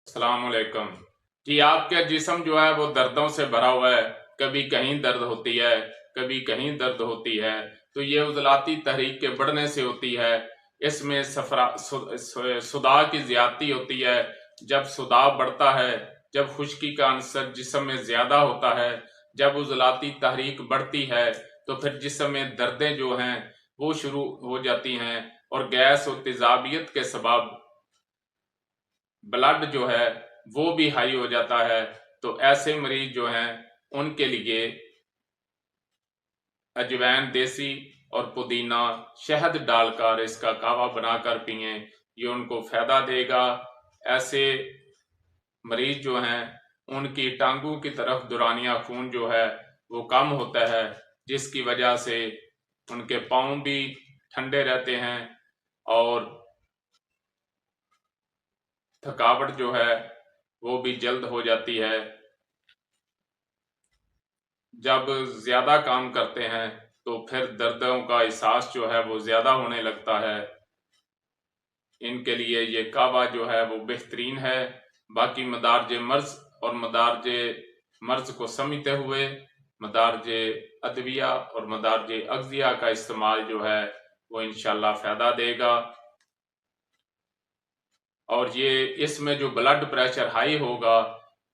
अस्सलाम वालेकुम जी। आपका जिस्म जो है वो दर्दों से भरा हुआ है। कभी कहीं दर्द होती है, कभी कहीं दर्द होती है। तो ये उजलाती तहरीक के बढ़ने से होती है। इसमें सुदा की ज्यादती होती है। जब सुदा बढ़ता है, जब खुश्की का अंसर जिस्म में ज्यादा होता है, जब उजलाती तहरीक बढ़ती है, तो फिर जिस्म में दर्दें जो हैं वो शुरू हो जाती हैं और गैस और तेजाबियत के सबब ब्लड जो है वो भी हाई हो जाता है। तो ऐसे मरीज जो हैं उनके लिए अजवैन देसी और पुदीना शहद डालकर इसका कावा बनाकर पिए, ये उनको फायदा देगा। ऐसे मरीज जो हैं उनकी टांगों की तरफ दुरानिया खून जो है वो कम होता है, जिसकी वजह से उनके पाँव भी ठंडे रहते हैं और थकावट जो है वो भी जल्द हो जाती है। जब ज्यादा काम करते हैं तो फिर दर्दों का एहसास जो है वो ज्यादा होने लगता है। इनके लिए ये कावा जो है वो बेहतरीन है। बाकी मदारज मर्ज और मदारज मर्ज को समझते हुए मदारज अदविया और मदारज अगजिया का इस्तेमाल जो है वो इंशाल्लाह फायदा देगा। और ये इसमें जो ब्लड प्रेशर हाई होगा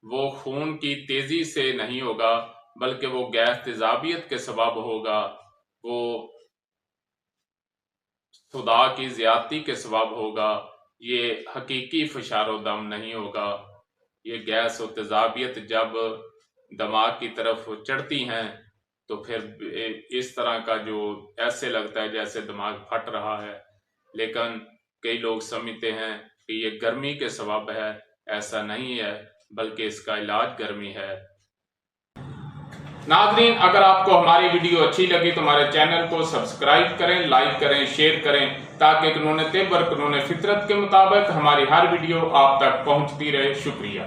वो खून की तेजी से नहीं होगा, बल्कि वो गैस तेजाबियत के सबब होगा। वो सुदा की ज्यादती के सबब होगा। ये हकीकी फशारो दम नहीं होगा। ये गैस और तेजाबियत जब दिमाग की तरफ चढ़ती हैं तो फिर इस तरह का जो ऐसे लगता है जैसे दिमाग फट रहा है। लेकिन कई लोग समझते हैं कि ये गर्मी के सबब है। ऐसा नहीं है, बल्कि इसका इलाज गर्मी है। नाज़रीन, अगर आपको हमारी वीडियो अच्छी लगी तो हमारे चैनल को सब्सक्राइब करें, लाइक करें, शेयर करें, ताकि कानून तिब और कानून फितरत के मुताबिक हमारी हर वीडियो आप तक पहुंचती रहे। शुक्रिया।